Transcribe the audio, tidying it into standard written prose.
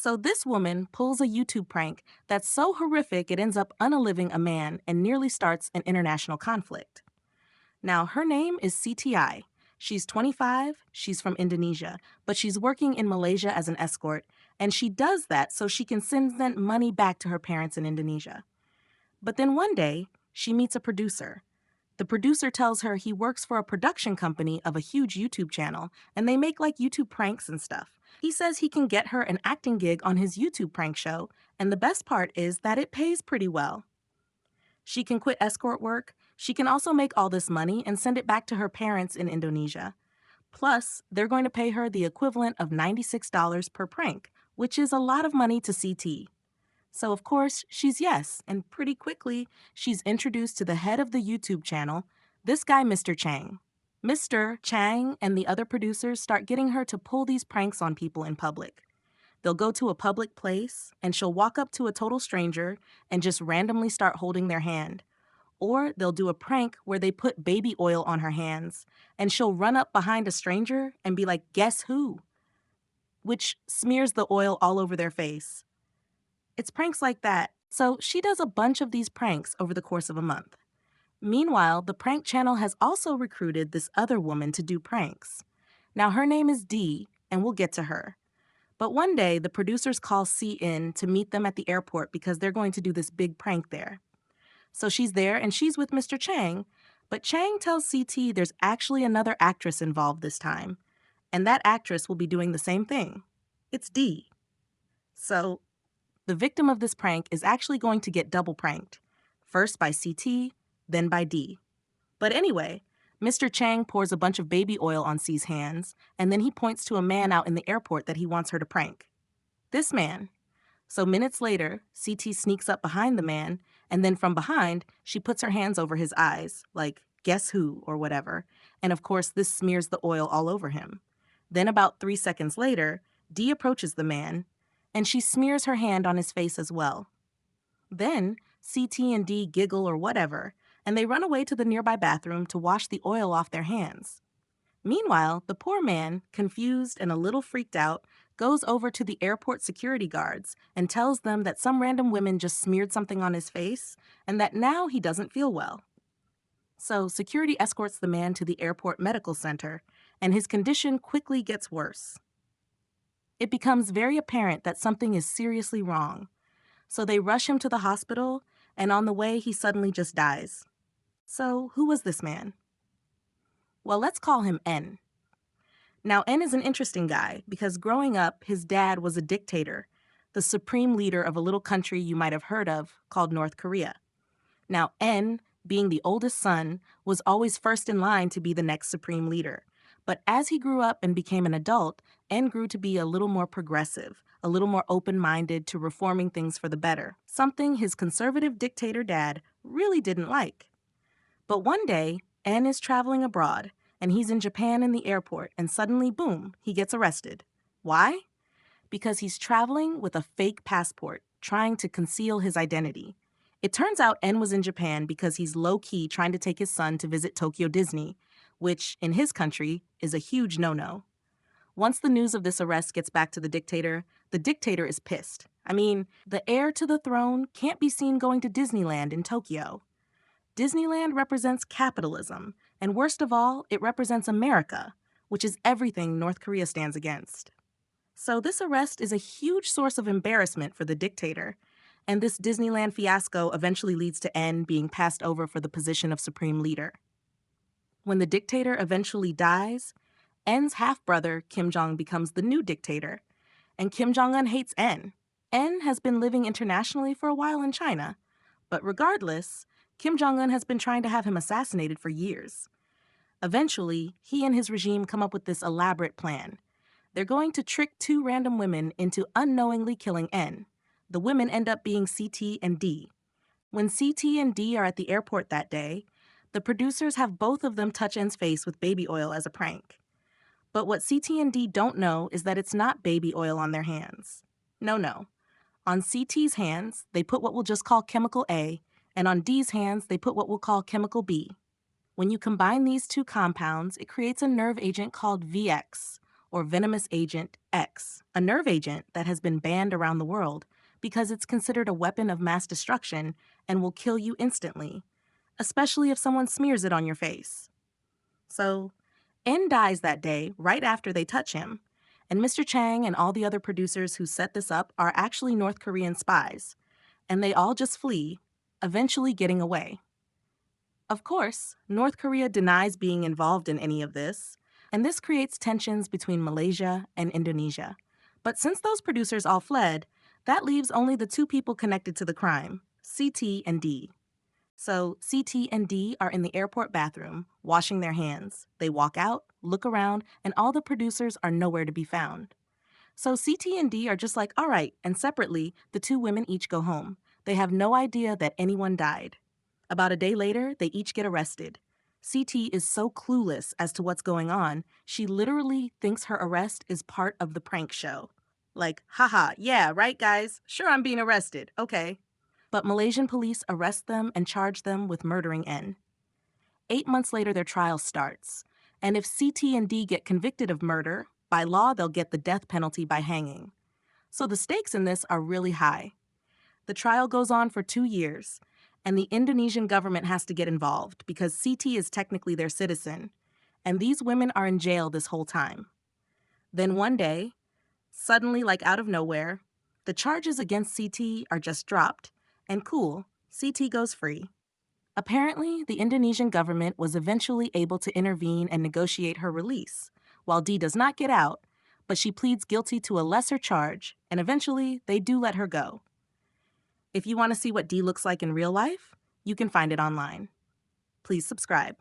So this woman pulls a YouTube prank that's so horrific it ends up unaliving a man and nearly starts an international conflict. Now, her name is CTI. She's 25, she's from Indonesia, but she's working in Malaysia as an escort, and she does that so she can send that money back to her parents in Indonesia. But then one day, she meets a producer. The producer tells her he works for a production company of a huge YouTube channel, and they make like YouTube pranks and stuff. He says he can get her an acting gig on his YouTube prank show, and the best part is that it pays pretty well. She can quit escort work, she can also make all this money and send it back to her parents in Indonesia. Plus, they're going to pay her the equivalent of $96 per prank, which is a lot of money to CT. So, of course, she's yes, and pretty quickly, she's introduced to the head of the YouTube channel, this guy, Mr. Chang. Mr. Chang and the other producers start getting her to pull these pranks on people in public. They'll go to a public place, and she'll walk up to a total stranger and just randomly start holding their hand. Or they'll do a prank where they put baby oil on her hands, and she'll run up behind a stranger and be like, "Guess who?" which smears the oil all over their face. It's pranks like that. So she does a bunch of these pranks over the course of a month. Meanwhile, the prank channel has also recruited this other woman to do pranks. Now, her name is Dee, and we'll get to her. But one day, the producers call C in to meet them at the airport because they're going to do this big prank there. So she's there, and she's with Mr. Chang, but Chang tells CT there's actually another actress involved this time, and that actress will be doing the same thing. It's Dee. So the victim of this prank is actually going to get double pranked, first by CT, then by D. But anyway, Mr. Chang pours a bunch of baby oil on C's hands, and then he points to a man out in the airport that he wants her to prank. This man. So minutes later, CT sneaks up behind the man, and then from behind, she puts her hands over his eyes, like, "Guess who?" or whatever, and of course this smears the oil all over him. Then about 3 seconds later, D approaches the man, and she smears her hand on his face as well. Then CT and D giggle or whatever, and they run away to the nearby bathroom to wash the oil off their hands. Meanwhile, the poor man, confused and a little freaked out, goes over to the airport security guards and tells them that some random women just smeared something on his face and that now he doesn't feel well. So security escorts the man to the airport medical center, and his condition quickly gets worse. It becomes very apparent that something is seriously wrong. So they rush him to the hospital, and on the way, he suddenly just dies. So who was this man? Well, let's call him N. Now, N is an interesting guy because growing up, his dad was a dictator, the supreme leader of a little country you might have heard of called North Korea. Now, N, being the oldest son, was always first in line to be the next supreme leader. But as he grew up and became an adult, N grew to be a little more progressive, a little more open-minded to reforming things for the better, something his conservative dictator dad really didn't like. But one day, N is traveling abroad, and he's in Japan in the airport, and suddenly, boom, he gets arrested. Why? Because he's traveling with a fake passport, trying to conceal his identity. It turns out N was in Japan because he's low-key trying to take his son to visit Tokyo Disney, which, in his country, is a huge no-no. Once the news of this arrest gets back to the dictator is pissed. I mean, the heir to the throne can't be seen going to Disneyland in Tokyo. Disneyland represents capitalism, and worst of all, it represents America, which is everything North Korea stands against. So this arrest is a huge source of embarrassment for the dictator, and this Disneyland fiasco eventually leads to N being passed over for the position of supreme leader. When the dictator eventually dies, N's half-brother, Kim Jong, becomes the new dictator, and Kim Jong-un hates N. N has been living internationally for a while in China, but regardless, Kim Jong-un has been trying to have him assassinated for years. Eventually, he and his regime come up with this elaborate plan. They're going to trick two random women into unknowingly killing N. The women end up being CT and D. When CT and D are at the airport that day, the producers have both of them touch N's face with baby oil as a prank. But what CT and D don't know is that it's not baby oil on their hands. No. On CT's hands, they put what we'll just call chemical A, and on D's hands, they put what we'll call chemical B. When you combine these two compounds, it creates a nerve agent called VX, or venomous agent X, a nerve agent that has been banned around the world because it's considered a weapon of mass destruction and will kill you instantly, especially if someone smears it on your face. So, N dies that day right after they touch him, and Mr. Chang and all the other producers who set this up are actually North Korean spies, and they all just flee, eventually getting away. Of course, North Korea denies being involved in any of this, and this creates tensions between Malaysia and Indonesia. But since those producers all fled, that leaves only the two people connected to the crime, CT and D. So CT and D are in the airport bathroom, washing their hands. They walk out, look around, and all the producers are nowhere to be found. So CT and D are just like, all right, and separately, the two women each go home. They have no idea that anyone died. About a day later, they each get arrested. CT is so clueless as to what's going on, she literally thinks her arrest is part of the prank show. Like, haha, yeah, right, guys? Sure, I'm being arrested. Okay. But Malaysian police arrest them and charge them with murdering N. 8 months later, their trial starts. And if CT and D get convicted of murder, by law, they'll get the death penalty by hanging. So the stakes in this are really high. The trial goes on for 2 years, and the Indonesian government has to get involved because CT is technically their citizen, and these women are in jail this whole time. Then one day, suddenly, like out of nowhere, the charges against CT are just dropped, and cool, CT goes free. Apparently, the Indonesian government was eventually able to intervene and negotiate her release, while D does not get out, but she pleads guilty to a lesser charge, and eventually they do let her go. If you want to see what D looks like in real life, you can find it online. Please subscribe.